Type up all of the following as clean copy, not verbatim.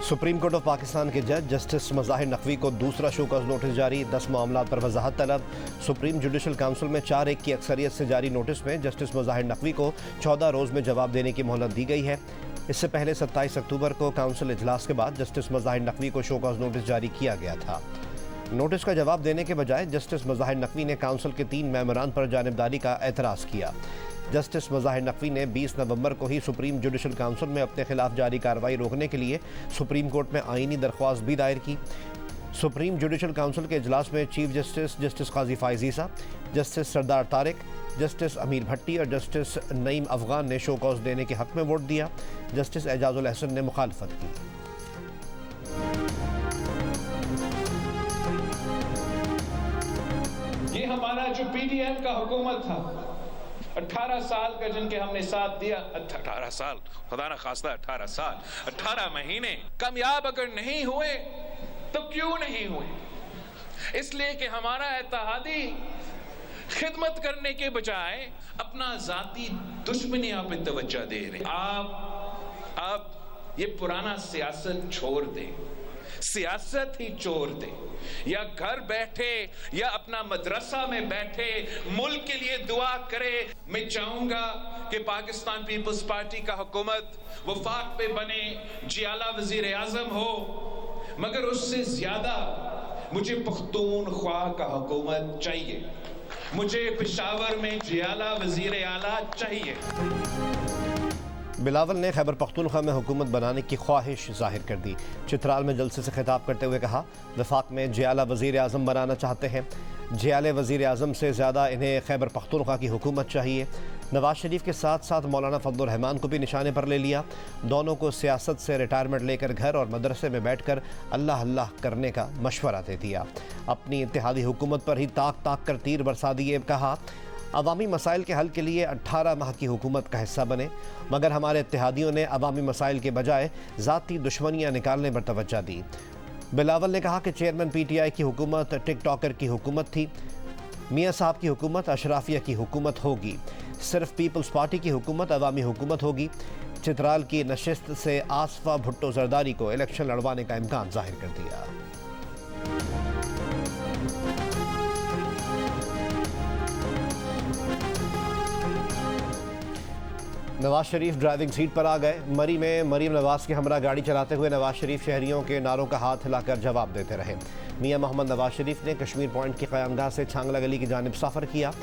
Supreme court of Pakistan के जज justice Mazahir Naqvi को दूसरा शोकॉज नोटिस जारी। 10 मामलात पर वजाहत तलब। सुप्रीम जुडिशल काउंसिल में 4-1 की अक्सरियत से जारी नोटिस में जस्टिस मज़ाहिर नकवी को 14 रोज़ में जवाब देने की मोहलत दी गई है। इससे पहले 27 अक्टूबर को काउंसिल इजलास के बाद जस्टिस मज़ाहिर नकवी को शोकॉज नोटिस जारी किया गया था। नोटिस का जवाब देने के बजाय जस्टिस मज़ाहिर नकवी ने काउंसिल के 3 मेमोरान पर जानिबदारी का एतराज़ किया। जस्टिस मज़ाहिर नकवी ने 20 नवंबर को ही सुप्रीम जुडिशल काउंसिल में अपने खिलाफ जारी कार्रवाई रोकने के लिए सुप्रीम कोर्ट में आईनी दरख्वास्त भी दायर की। सुप्रीम जुडिशल काउंसिल के इजलास में चीफ जस्टिस काजी फाइज ईसा, जस्टिस सरदार तारिक, जस्टिस अमीर भट्टी और जस्टिस नईम अफगान ने शो कॉज देने के हक में वोट दिया। जस्टिस एजाजुल अहसन ने मुखालफत की। ये हमारा जो पीडीएम का हुकूमत था, 18 साल का जिनके हमने साथ दिया, 18 साल, खुदा ना खास्ता 18 साल, 18 महीने कामयाब अगर नहीं हुए तो क्यों नहीं हुए? इसलिए कि हमारा इत्तेहादी खिदमत करने के बजाय अपना जाती दुश्मनियां पे तवज्जो दे रहे। आप ये पुराना सियासत छोड़ दें, सियासत ही छोड़ दे, या घर बैठे या अपना मदरसा में बैठे मुल्क के लिए दुआ करे। मैं चाहूंगा कि पाकिस्तान पीपल्स पार्टी का हुकूमत वफाक पे बने, जियाला वजीर आजम हो, मगर उससे ज्यादा मुझे पख्तूनख्वा का हुकूमत चाहिए। मुझे पेशावर में जियाला वजीर आला चाहिए। बिलावल ने खैबर पख्तूनख्वा में हुकूमत बनाने की ख्वाहिश जाहिर कर दी। चित्राल में जलसे से खिताब करते हुए कहा, वफाक में जियाला वज़ीर आज़म बनाना चाहते हैं। जियाले वज़ीर आज़म से ज़्यादा इन्हें खैबर पख्तूनख्वा की हुकूमत चाहिए। नवाज शरीफ के साथ साथ मौलाना फजलुर रहमान को भी निशाने पर ले लिया। दोनों को सियासत से रिटायरमेंट लेकर घर और मदरसे में बैठकर अल्लाह अल्लाह करने का मशवरा दे दिया। अपनी इत्तेहादी हुकूमत पर ही ताक ताक कर तीर बरसा दिए। कहा, अवामी मसाइल के हल के लिए 18 माह की हुकूमत का हिस्सा बने, मगर हमारे इत्तेहादियों ने अवामी मसाइल के बजाय ज़ाती दुश्मनियाँ निकालने पर तवज्जो दी। बिलावल ने कहा कि चेयरमैन PTI की हुकूमत टिकटॉकर की हुकूमत थी। मियाँ साहब की हुकूमत अशराफिया की हुकूमत होगी। सिर्फ पीपल्स पार्टी की हुकूमत अवामी हुकूमत होगी। चित्राल की नशिस्त से आसफा भुट्टो जरदारी को इलेक्शन लड़वाने का इम्कान जाहिर कर दिया। नवाज शरीफ ड्राइविंग सीट पर आ गए। मरी में मरीम नवाज के हमरा गाड़ी चलाते हुए नवाज शरीफ शहरियों के नारों का हाथ हिलाकर जवाब देते रहे। मियां मोहम्मद नवाज शरीफ ने कश्मीर पॉइंट की क़यामगाह से छांगला गली की जानिब सफ़र किया।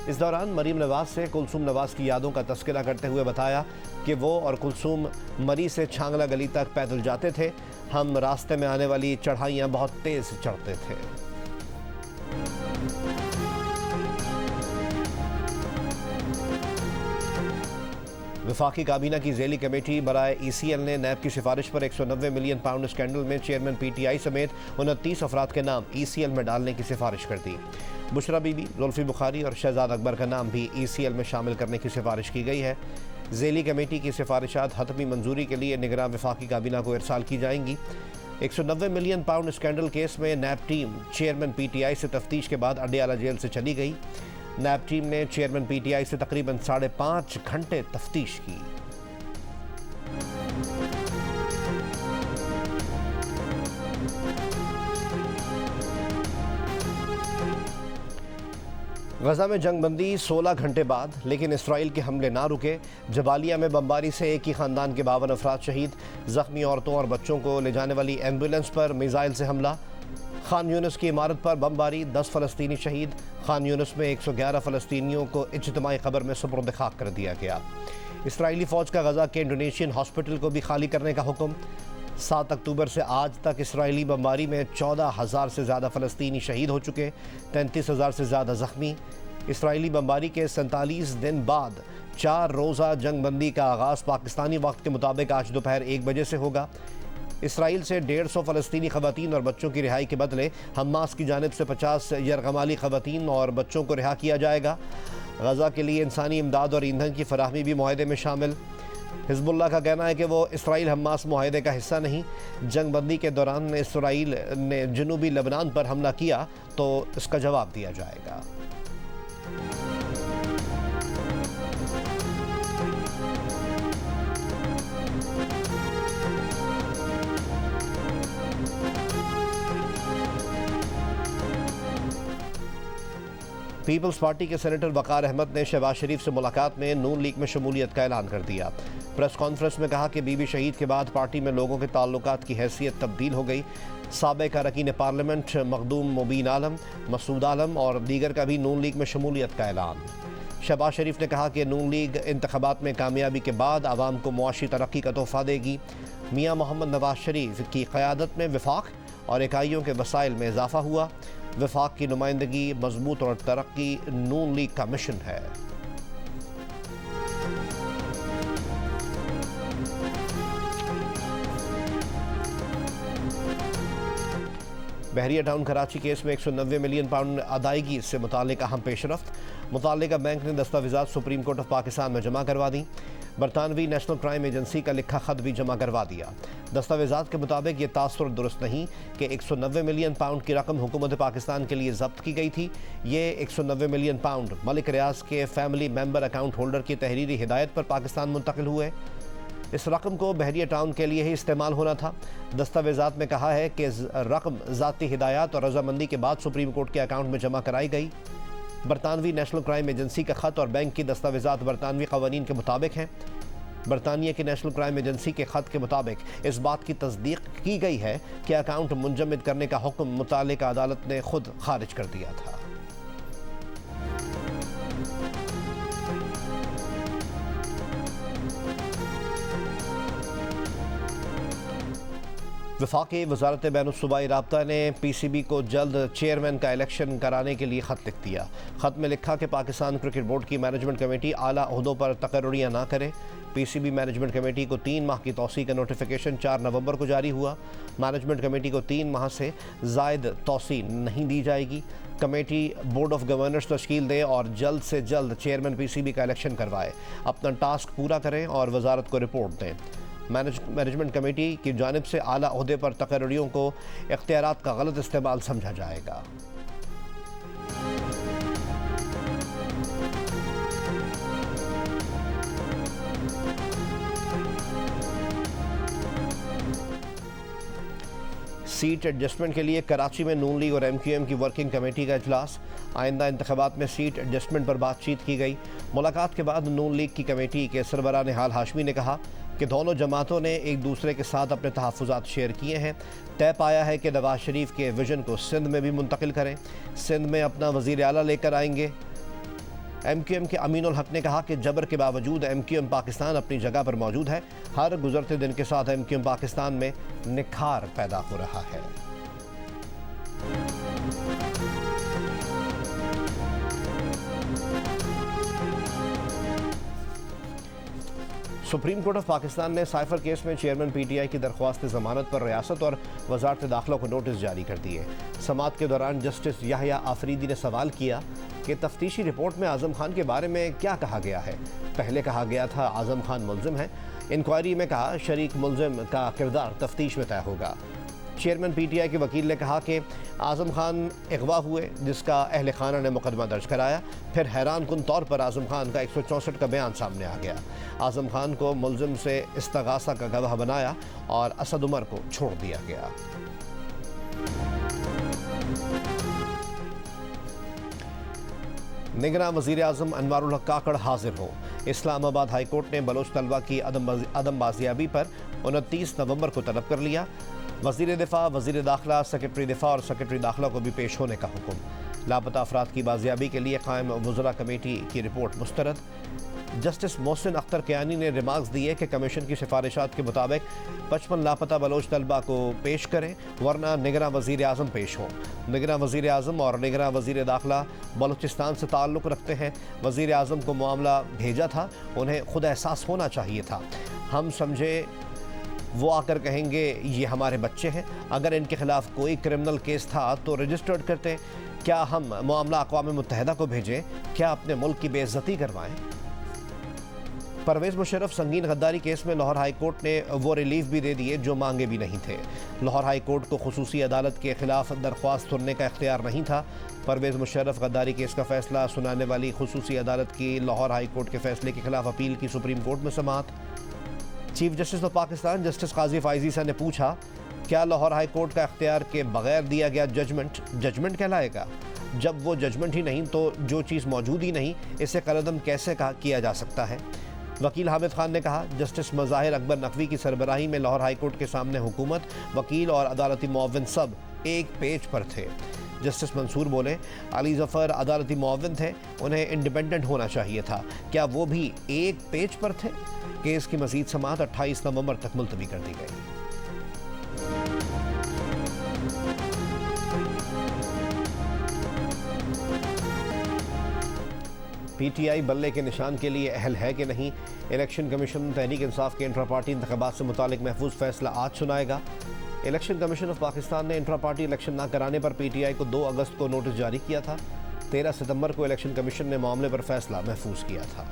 इस दौरान मरीम नवाज से कुलसूम नवाज की यादों का तस्करा करते हुए बताया कि वो और कुलसूम मरी से छांगला गली तक पैदल जाते थे। हम रास्ते में आने वाली चढ़ाइयाँ बहुत तेज़ चढ़ते थे। वफाकी काबीना की ज़ेली कमेटी बराए ECL ने नैब की सिफारिश पर 190 मिलियन पाउंड स्कैंडल में चेयरमैन PTI समेत 29 अफराद के नाम ECL में डालने की सिफारिश कर दी। बुशरा बीबी, जुल्फी बुखारी और शहजाद अकबर का नाम भी ECL में शामिल करने की सिफारिश की गई है। ज़ेली कमेटी की सिफारिशात हतमी मंजूरी के लिए निगरान वफाकी काबीना को इरसाल की जाएंगी। 190 मिलियन पाउंड स्कैंडल केस में नैब टीम चेयरमैन PTI से तफ्तीश के बाद अडियाला जेल से चली गई। नैब टीम ने चेयरमैन PTI से तकरीबन 5.5 घंटे तफ्तीश की। गजा में जंगबंदी 16 घंटे बाद, लेकिन इसराइल के हमले ना रुके। जबालिया में बमबारी से एक ही खानदान के 52 अफराद शहीद। जख्मी औरतों और बच्चों को ले जाने वाली एम्बुलेंस पर मिसाइल से हमला। खान यूनिस की इमारत पर बमबारी, 10 फ़लस्तीनी शहीद। खान यूनिस में 111 फ़लस्तीनियों को इज्तिमाई क़ब्र में सुपुर्द खाक कर दिया गया। इसराइली फ़ौज का गजा के इंडोनेशियन हॉस्पिटल को भी खाली करने का हुक्म। 7 अक्टूबर से आज तक इसराइली बमबारी में 14,000 से ज़्यादा फ़लस्तीनी शहीद हो चुके, 33,000 से ज़्यादा ज़ख्मी। इसराइली बमबारी के 47 दिन बाद 4 रोज़ा जंगबंदी का आगाज़ पाकिस्तानी वक्त के मुताबिक आज दोपहर 1 बजे से होगा। इसराइल से 150 फ़लस्तीनी ख़वातीन और बच्चों की रिहाई के बदले हमास की जानिब से 50 यरगमाली ख़वातीन और बच्चों को रिहा किया जाएगा। गजा के लिए इंसानी इमदाद और ईंधन की फराहमी भी मुआहदे में शामिल। हिज़्बुल्लाह का कहना है कि वो इसराइल हमास मुआहदे का हिस्सा नहीं। जंगबंदी के दौरान इसराइल ने जनूबी लेबनान पर हमला किया तो इसका जवाब दिया जाएगा। पीपल्स पार्टी के सेनेटर वकार अहमद ने शहबाज शरीफ से मुलाकात में नून लीग में शमूलियत का ऐलान कर दिया। प्रेस कॉन्फ्रेंस में कहा कि बीबी शहीद के बाद पार्टी में लोगों के ताल्लुकात की हैसियत तब्दील हो गई। साबिक़ अरकान पार्लियामेंट मखदूम मुबीन आलम, मसूद आलम और दीगर का भी नून लीग में शमूलियत का ऐलान। शहबाज शरीफ ने कहा कि नून लीग इंतखाबात में कामयाबी के बाद आवाम को मुआशी तरक्की का तोहफा देगी। मियाँ मोहम्मद नवाज शरीफ की क़यादत में वफाक और इकाइयों के वसाइल में इजाफा हुआ। वफाक की नुमाइंदगी मजबूत और तरक्की नून लीग का मिशन है। बहरिया टाउन कराची केस में 190 मिलियन पाउंड अदायगी से मुताल्लिक अहम पेशरफ्त। मुताल्लिका बैंक ने दस्तावेज़ात सुप्रीम कोर्ट ऑफ पाकिस्तान में जमा करवा दी। बरतानवी नेशनल क्राइम एजेंसी का लिखा खत भी जमा करवा दिया। दस्तावेज़ात के मुताबिक ये तासुर दुरुस्त नहीं कि 190 मिलियन पाउंड की रकम हुकूमत पाकिस्तान के लिए जब्त की गई थी। ये 190 मिलियन पाउंड मलिक रियाज के फैमिली मेंबर अकाउंट होल्डर की तहरीरी हिदायत पर पाकिस्तान मुंतकिल हुए। इस रकम को बहरिया टाउन के लिए ही इस्तेमाल होना था। दस्तावेज़ात में कहा है कि रकम ज़ाती हिदायत और रजामंदी के बाद सुप्रीम कोर्ट के अकाउंट में जमा कराई गई। बरतानवी नेशनल क्राइम एजेंसी का खत और बैंक की दस्तावेज़ात बरतानवी कवानीन के मुताबिक हैं। बरतानिया की नेशनल क्राइम एजेंसी के खत के मुताबिक इस बात की तस्दीक की गई है कि अकाउंट मुंजमद करने का हुक्म मुतालिका अदालत ने खुद खारिज कर दिया था। वफाकी वजारत बैनुस्सूबाई राब्ता ने PCB को जल्द चेयरमैन का इलेक्शन कराने के लिए ख़त लिख दिया। ख़त में लिखा कि पाकिस्तान क्रिकेट बोर्ड की मैनेजमेंट कमेटी आला ओहदों पर तकर्रुरियाँ ना करे। PCB मैनेजमेंट कमेटी को 3 माह की तौसी का नोटिफिकेशन 4 नवंबर को जारी हुआ। मैनेजमेंट कमेटी को 3 माह से ज़ायद तौसी नहीं दी जाएगी। कमेटी बोर्ड ऑफ गवर्नर्स तश्कील दे और जल्द से जल्द चेयरमैन PCB का इलेक्शन करवाए, अपना टास्क पूरा करें और वजारत को रिपोर्ट दें। मैनेजमेंट कमेटी की जानिब से आला ओहदे पर तकर्रियों को इख्तियारात का गलत इस्तेमाल समझा जाएगा। सीट एडजस्टमेंट के लिए कराची में नून लीग और MQM की वर्किंग कमेटी का इजलास। आइंदा इंतखाबात में सीट एडजस्टमेंट पर बातचीत की गई। मुलाकात के बाद नून लीग की कमेटी के सरबराह निहाल हाशमी ने कहा कि दोनों जमातों ने एक दूसरे के साथ अपने तहफ़्फ़ुज़ात शेयर किए हैं। तय पाया है कि नवाज शरीफ के विजन को सिंध में भी मुंतकिल करें। सिंध में अपना वज़ीर आला लेकर आएंगे। MQM के अमीनुल हक ने कहा कि जबर के बावजूद MQM पाकिस्तान अपनी जगह पर मौजूद है। हर गुजरते दिन के साथ MQM पाकिस्तान में निखार पैदा हो रहा है। सुप्रीम कोर्ट ऑफ पाकिस्तान ने साइफर केस में चेयरमैन PTI की दरख्वास्त ज़मानत पर रियासत और वजारत दाखिला को नोटिस जारी कर दिए। समाअत के दौरान जस्टिस याहया आफरीदी ने सवाल किया कि तफ्तीशी रिपोर्ट में आज़म खान के बारे में क्या कहा गया है। पहले कहा गया था आज़म खान मुल्ज़िम है, इंक्वायरी में कहा शरीक मुल्ज़िम का किरदार तफ्तीश में तय होगा। चेयरमैन PTI के वकील ने कहा कि आज़म खान अगवा हुए, जिसका अहल खाना ने मुकदमा दर्ज कराया। फिर हैरान कुन तौर पर आज़म खान का 164 का बयान सामने आ गया। आज़म खान को मुल्ज़िम से इस्तगासा का गवाह बनाया और असद उमर को छोड़ दिया गया। निगरान वज़ीर आज़म अनवारुल हक काकड़ हाजिर हो। इस्लामाबाद हाई कोर्ट ने बलोच तलबा की अदम बाजियाबी पर 29 नवंबर को तलब कर लिया। वज़ीर दिफा, वज़ीर दाखिला, सेक्रेटरी दिफा और सेक्रेटरी दाखिला को भी पेश होने का हुक्म। लापता अफराद की बाजियाबी के लिए कायम वज़रा कमेटी की रिपोर्ट मुस्तरद। जस्टिस मोहसिन अख्तर कियानी ने रिमार्क्स दिए कि कमीशन की सिफारिशात के मुताबिक 55 लापता बलोच तलबा को पेश करें, वरना निगरान वज़ीर आज़म पेश हों। निगरान वज़ीर आज़म और निगरान वज़ीर दाखिला बलूचिस्तान से ताल्लुक़ रखते हैं। वज़ीर आज़म को मामला भेजा था, उन्हें खुद एहसास होना चाहिए था। हम समझे वो आकर कहेंगे ये हमारे बच्चे हैं। अगर इनके खिलाफ कोई क्रिमिनल केस था तो रजिस्टर्ड करते। क्या हम मामला अक़वाम मुत्तहिदा को भेजें? क्या अपने मुल्क की बेइज्जती करवाएं? परवेज़ मुशर्रफ संगीन गद्दारी केस में लाहौर हाई कोर्ट ने वो रिलीफ भी दे दिए जो मांगे भी नहीं थे। लाहौर हाई कोर्ट को खुसूसी अदालत के खिलाफ दरख्वास्त सुनने का इख्तियार नहीं था। परवेज़ मुशर्रफ गद्दारी केस का फैसला सुनाने वाली खुसूसी अदालत की लाहौर हाई कोर्ट के फैसले के खिलाफ अपील की सुप्रीम कोर्ट में समाअत। Chief justice of Pakistan justice Qazi Faez ने पूछा, क्या लाहौर हाई कोर्ट का इख्तियार के बगैर दिया गया जजमेंट कहलाएगा? जब वो जजमेंट ही नहीं तो जो चीज़ मौजूद ही नहीं, इसे कलअदम कैसे किया जा सकता है। वकील हामिद खान ने कहा, जस्टिस मज़ाहिर अकबर नकवी की सरबराही में लाहौर हाई कोर्ट के सामने हुकूमत, वकील और अदालती मुअव्विन सब एक पेज पर थे। जस्टिस मंसूर बोले, अली ज़फ़र अदालती मुअव्विन थे, उन्हें इंडिपेंडेंट होना चाहिए था, क्या वो भी एक पेज पर थे? केस की मज़ीद समाअत 28 नवंबर तक मुलतवी कर दी गई। PTI बल्ले के निशान के लिए अहल है कि नहीं? इलेक्शन कमीशन तहरीक इंसाफ के इंट्रा पार्टी इंतखाबात से मुतालिक महफूज फैसला आज सुनाएगा। इलेक्शन कमीशन ऑफ पाकिस्तान ने इंट्रा पार्टी इलेक्शन न कराने पर PTI को 2 अगस्त को नोटिस जारी किया था। 13 सितंबर को इलेक्शन कमीशन ने मामले पर फैसला महफूज किया था।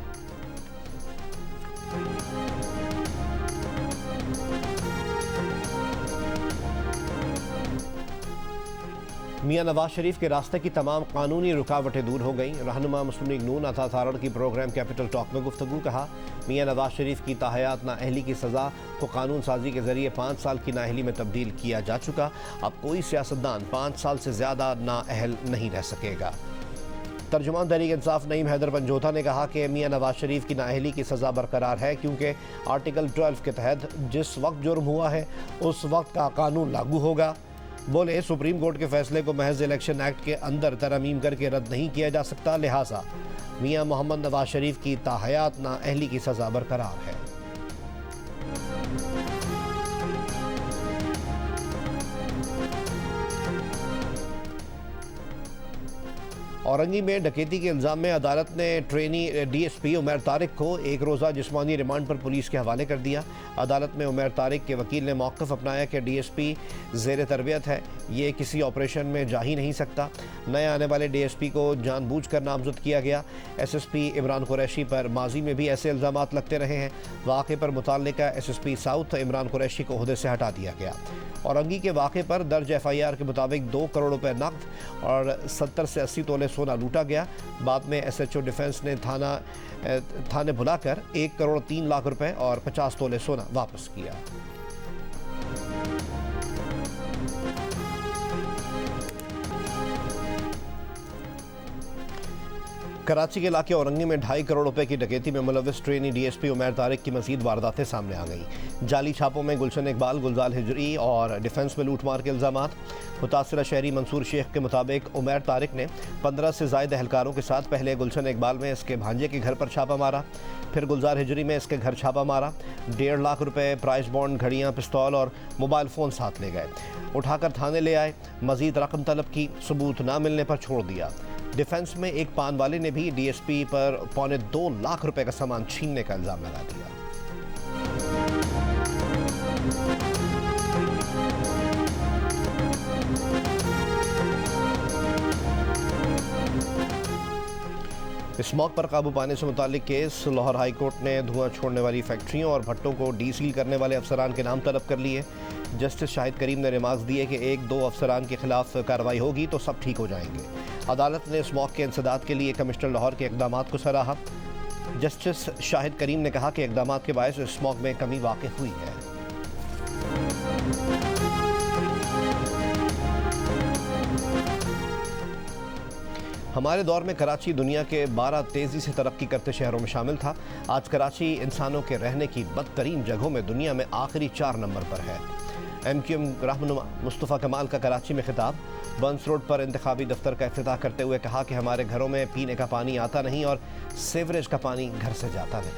मियां नवाज शरीफ के रास्ते की तमाम कानूनी रुकावटें दूर हो गईं। रहनुमा मुस्लिम लीग नून अता तारड़ की प्रोग्राम कैपिटल टॉक में गुफ्तगू। कहा, मियां नवाज शरीफ की ताहयात नाअहली की सज़ा को कानून साजी के जरिए 5 साल की नाअहली में तब्दील किया जा चुका। अब कोई सियासतदान 5 साल से ज़्यादा नाअहल नहीं रह सकेगा। तर्जुमान तहरीक इंसाफ नईम हैदर पंजोथा ने कहा कि मियां नवाज शरीफ की नाअहली की सज़ा बरकरार है, क्योंकि आर्टिकल 12 के तहत जिस वक्त जुर्म हुआ है उस वक्त का कानून लागू होगा। बोले, सुप्रीम कोर्ट के फैसले को महज इलेक्शन एक्ट के अंदर तरमीम करके रद्द नहीं किया जा सकता, लिहाजा मियां मोहम्मद नवाज शरीफ की ताहयात नाअहली की सज़ा बरकरार है। औरंगी में डकैती के इल्ज़ाम में अदालत ने ट्रेनी DSP उमैर तारिक को 1 रोज़ा जिस्मानी रिमांड पर पुलिस के हवाले कर दिया। अदालत में उमैर तारिक के वकील ने मौक़िफ़ अपनाया कि DSP ज़ेर तरबियत है, ये किसी ऑपरेशन में जा ही नहीं सकता। नए आने वाले DSP को जानबूझकर नामज़द किया गया। SSP इमरान कुरैशी पर माजी में भी ऐसे इल्ज़ामात लगते रहे हैं। वाक़े पर मुतल्लिका SSP साउथ इमरान कुरैशी को ओहदे से हटा दिया गया। औरंगी के वाक़े पर दर्ज FIR के मुताबिक 2 करोड़ रुपए नकद और 70 से 80 तोले सोना लूटा गया। बाद में SHO डिफेंस ने थाने बुलाकर 1 करोड़ 3 लाख रुपए और 50 तोले सोना वापस किया। कराची के इलाके औरंगी में 2.5 करोड़ रुपए की डकैती में मुलव्विस ट्रेनी DSP उमैर तारिक की मजीद वारदातें सामने आ गई। जाली छापों में गुलशन इकबाल, गुलजार हिजरी और डिफेंस में लूटमार के इल्ज़ामात। मुतासिरा शहरी मंसूर शेख के मुताबिक उमैर तारिक ने 15 से ज़ायद एहलकारों के साथ पहले गुलशन इकबाल में इसके भांजे के घर पर छापा मारा, फिर गुलजार हिजरी में इसके घर छापा मारा। 1.5 लाख रुपए, प्राइस बॉन्ड, घड़ियाँ, पिस्तौल और मोबाइल फ़ोन साथ ले गए। उठाकर थाने ले आए, मजीद रकम तलब की, सबूत ना मिलने पर छोड़ दिया। डिफेंस में एक पान वाले ने भी DSP पर 2.25 लाख रुपए का सामान छीनने का इल्ज़ाम लगा दिया। स्मॉग पर काबू पाने से मुतालिक केस। लाहौर हाई कोर्ट ने धुआं छोड़ने वाली फैक्ट्रियों और भट्टों को डीसील करने वाले अफसरान के नाम तलब कर लिए। जस्टिस शाहिद करीम ने रिमार्क्स दिए कि 1-2 अफसरान के खिलाफ कार्रवाई होगी तो सब ठीक हो जाएंगे। अदालत ने स्मॉग के इंसदाद के लिए कमिश्नर लाहौर के इक़दामात को सराहा। जस्टिस शाहिद करीम ने कहा कि इक़दामात के बायस स्मॉग में कमी वाक़ई हुई है। हमारे दौर में कराची दुनिया के 12 तेज़ी से तरक्की करते शहरों में शामिल था। आज कराची इंसानों के रहने की बदतरीन जगहों में दुनिया में आखिरी 4 नंबर पर है। MQM रहनुमा मुस्तफ़ा कमाल का कराची में खिताब। बंस रोड पर इंतखाबी दफ्तर का इफ्तिताह करते हुए कहा कि हमारे घरों में पीने का पानी आता नहीं और सीवरेज का पानी घर से जाता नहीं।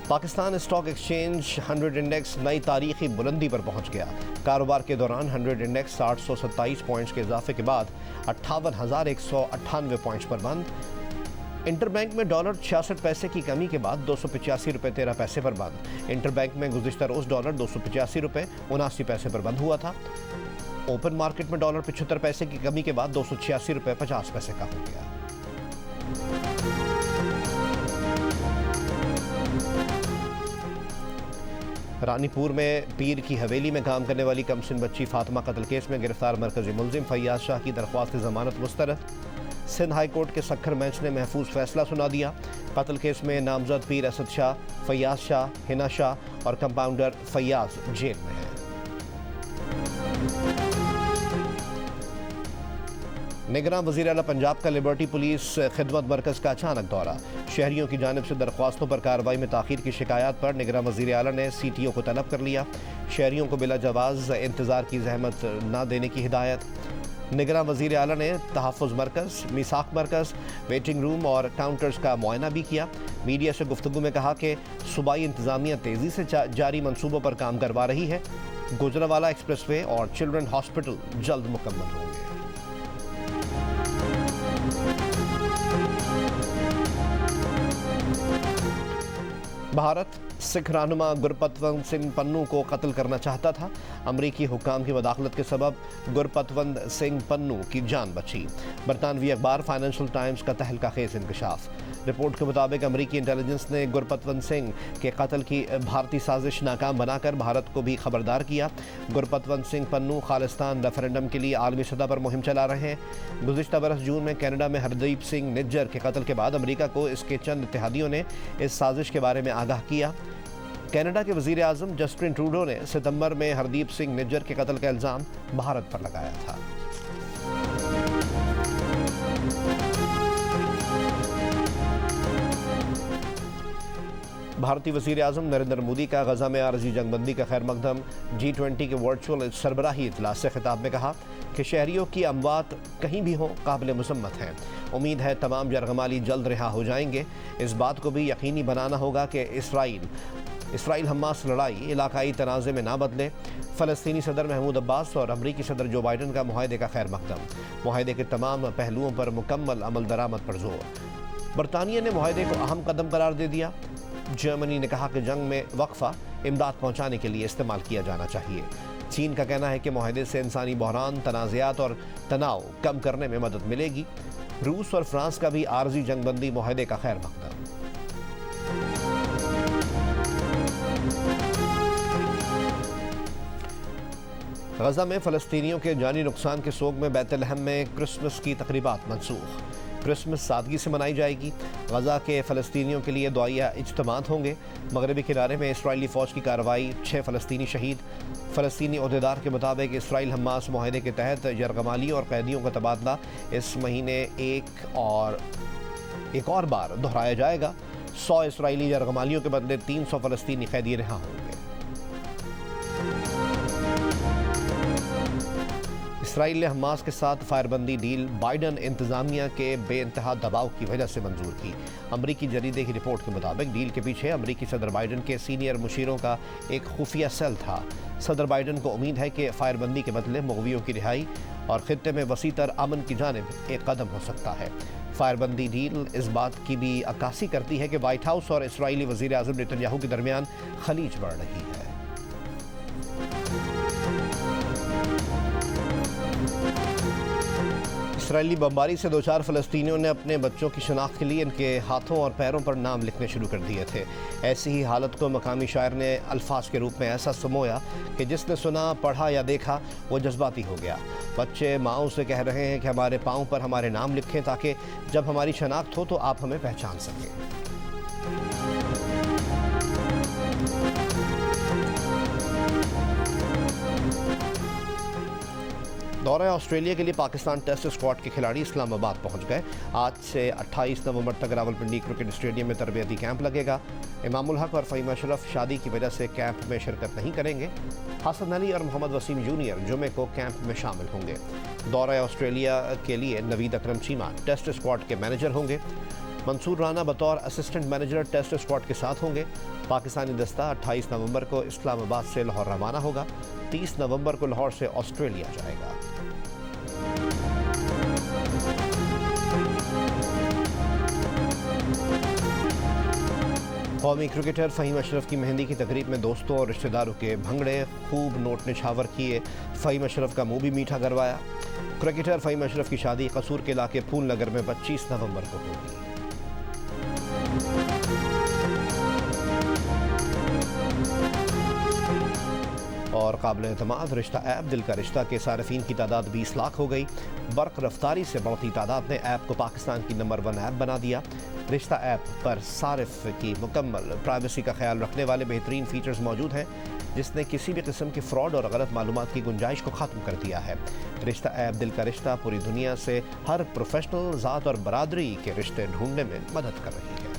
पाकिस्तान स्टॉक एक्सचेंज 100 इंडेक्स नई तारीखी बुलंदी पर पहुंच गया। कारोबार के दौरान 100 इंडेक्स 827 पॉइंट्स के इजाफे के बाद 58,198 पॉइंट्स पर बंद। इंटरबैंक में डॉलर 66 पैसे की कमी के बाद 285 रुपये 13 पैसे पर बंद। इंटरबैंक में गुज़िश्ता रोज़ डॉलर 285 रुपये 79 पैसे पर बंद हुआ था। ओपन मार्केट में डॉलर 75 पैसे की कमी के बाद 286 रुपये 50 पैसे का हो गया। रानीपुर में पीर की हवेली में काम करने वाली कमसिन बच्ची फातिमा कत्ल केस में गिरफ्तार मरकजी मुलजिम फैयाज शाह की दरख्वास्त जमानत मुस्तरद। सिंध हाई कोर्ट के सख्खर बेंच ने महफूज फैसला सुना दिया। कत्ल केस में नामजद पीर असद शाह, फैयाज शाह, हिना शाह और कंपाउंडर फैयाज जेल में है। निगरान वज़ीर आला पंजाब का लिबर्टी पुलिस खिदमत मरकज़ का अचानक दौरा। शहरियों की जानिब से दरख्वास्तों पर कार्रवाई में ताख़ीर की शिकायत पर निगरान वज़ीर आला ने CTO को तलब कर लिया। शहरियों को बिला जवाज़ इंतज़ार की जहमत न देने की हिदायत। निगरान वज़ीर आला ने तहफ़्फ़ुज़ मरकज़, मीसाक मरकज़, वेटिंग रूम और काउंटर्स का मुआयना भी किया। मीडिया से गुफ्तगू में कहा कि सूबाई इंतज़ामिया तेज़ी से जारी मनसूबों पर काम करवा रही है। गुजरावाला एक्सप्रेस वे और चिल्ड्रन हॉस्पिटल जल्द मुकम्मल होंगे। भारत सिख रहनुमा गुरपतवंत सिंह पन्नू को कत्ल करना चाहता था। अमरीकी हुक्काम की मदाखलत के सबब गुरपतवंत सिंह पन्नू की जान बची। बरतानवी अखबार फाइनेंशियल टाइम्स का तहलका खेज इंकशाफ। रिपोर्ट के मुताबिक अमरीकी इंटेलिजेंस ने गुरपतवंत सिंह के कत्ल की भारतीय साजिश नाकाम बनाकर भारत को भी खबरदार किया। गुरपतवंत सिंह पन्नू खालिस्तान रेफरेंडम के लिए आलमी सतह पर मुहिम चला रहे हैं। गुज़िश्ता बरस जून में कनाडा में हरदीप सिंह निज्जर के कत्ल के बाद अमरीका को इसके चंद इत्तेहादियों ने इस साजिश के बारे में आगाह किया। कनाडा के वज़ीर आज़म जस्टिन ट्रूडो ने सितंबर में हरदीप सिंह निज्जर के कत्ल का इल्ज़ाम भारत पर लगाया था। भारतीय वज़ीर आज़म नरेंद्र मोदी का गज़ा में आरज़ी जंगबंदी का खैर मकदम G20 के वर्चुअल सरबराही इजलास से खिताब में कहा कि शहरियों की अमवात कहीं भी हो काबिल मुज़म्मत हैं। उम्मीद है तमाम यरगमाली जल्द रिहा हो जाएंगे। इस बात को भी यकीनी बनाना होगा कि इसराइल हमास लड़ाई इलाकाई तनाज़े में ना बदले। फ़लस्तीनी सदर महमूद अब्बास और अमरीकी सदर जो बाइडन का मुआहदे का खैर मकदम। मुआहदे के तमाम पहलुओं पर मुकम्मल अमल दरामद पर जोर। बरतानिया ने मुआहदे को अहम कदम करार दे दिया। जर्मनी ने कहा कि जंग में वक्फा इमदाद पहुंचाने के लिए इस्तेमाल किया जाना चाहिए। चीन का कहना है कि मुआहदे से इंसानी बहरान, तनाज़ात और तनाव कम करने में मदद मिलेगी। रूस और फ्रांस का भी आरज़ी जंगबंदी मुआहदे का खैर मकदम। गज़ा में फ़लस्तीनियों के जानी नुकसान के सोग में बैतलहम में क्रिसमस की तक़रीबात मनसूख। क्रिसमस सादगी से मनाई जाएगी। गज़ा के फ़लस्तीनियों के लिए दुआया इज्तिमात होंगे। मगरबी किनारे में इसराइली फ़ौज की कार्रवाई, 6 फ़लस्तीनी शहीद। फ़लस्तीनी अहदेदार के मुताबिक इसराइल हमास मुआहदे के तहत यरगमाली और कैदियों का तबादला इस महीने एक और बार दोहराया जाएगा। 100 इसराइली यरगमालियों के बदले 300 फ़लस्तीनी कैदी रिहा होंगे। इसराइल ने हमास के साथ फायरबंदी डील बाइडन इंतजामिया के बेइंतहा दबाव की वजह से मंजूर की। अमरीकी जरीदे की रिपोर्ट के मुताबिक डील के पीछे अमरीकी सदर बाइडन के सीनियर मुशीरों का एक खुफिया सेल था। सदर बाइडन को उम्मीद है कि फायरबंदी के बदले मुग़वियों की रिहाई और खित्ते में वसीतर अमन की जानिब एक कदम हो सकता है। फायरबंदी डील इस बात की भी अक्कासी करती है कि वाइट हाउस और इसराइली वज़ीर आज़म नेतन्याहू के दरमियान खलीज बढ़ रही है। इसराइली बमबारी से 2-4 फ़लस्तीनियों ने अपने बच्चों की शनाख्त के लिए इनके हाथों और पैरों पर नाम लिखने शुरू कर दिए थे। ऐसी ही हालत को मकामी शायर ने अल्फाज के रूप में ऐसा समोया कि जिसने सुना, पढ़ा या देखा वो जज्बाती हो गया। बच्चे माँओं से कह रहे हैं कि हमारे पाँव पर हमारे नाम लिखें ताकि जब हमारी शनाख्त हो तो आप हमें पहचान सकें। दौरे ऑस्ट्रेलिया के लिए पाकिस्तान टेस्ट स्क्वाड के खिलाड़ी इस्लामाबाद पहुंच गए। आज से 28 नवंबर तक रावलपिंडी क्रिकेट स्टेडियम में तरबियती कैंप लगेगा। इमामुल हक और फ़हीम अशरफ शादी की वजह से कैंप में शिरकत नहीं करेंगे। हसन अली और मोहम्मद वसीम जूनियर जुमे को कैंप में शामिल होंगे। दौरे ऑस्ट्रेलिया के लिए नवीद अकरम चीमा टेस्ट स्क्वाड के मैनेजर होंगे। मंसूर राना बतौर असिस्टेंट मैनेजर टेस्ट स्क्वाड के साथ होंगे। पाकिस्तानी दस्ता 28 नवंबर को इस्लामाबाद से लाहौर रवाना होगा। 30 नवंबर को लाहौर से ऑस्ट्रेलिया जाएगा। कौमी क्रिकेटर फ़हीम अशरफ की मेहंदी की तकरीब में दोस्तों और रिश्तेदारों के भंगड़े, खूब नोट निछावर किए। फ़हीम अशरफ का मुंह भी मीठा करवाया। क्रिकेटर फ़हीम अशरफ की शादी कसूर के इलाके फूल नगर में 25 नवंबर को होगी। और काबिल एतमाद रिश्ता ऐप दिल का रिश्ता के सारिफीन की तादाद 20 लाख हो गई। बर्क रफ्तारी से बढ़ती तादाद ने ऐप को पाकिस्तान की नंबर 1 ऐप बना दिया। रिश्ता ऐप पर सारिफ की मुकम्मल प्राइवेसी का ख्याल रखने वाले बेहतरीन फीचर्स मौजूद हैं, जिसने किसी भी किस्म के फ्रॉड और गलत मालूमात की गुंजाइश को ख़त्म कर दिया है। रिश्ता ऐप दिल का रिश्ता पूरी दुनिया से हर प्रोफेशनल, ज़ात और बरादरी के रिश्ते ढूंढने में मदद कर रही है।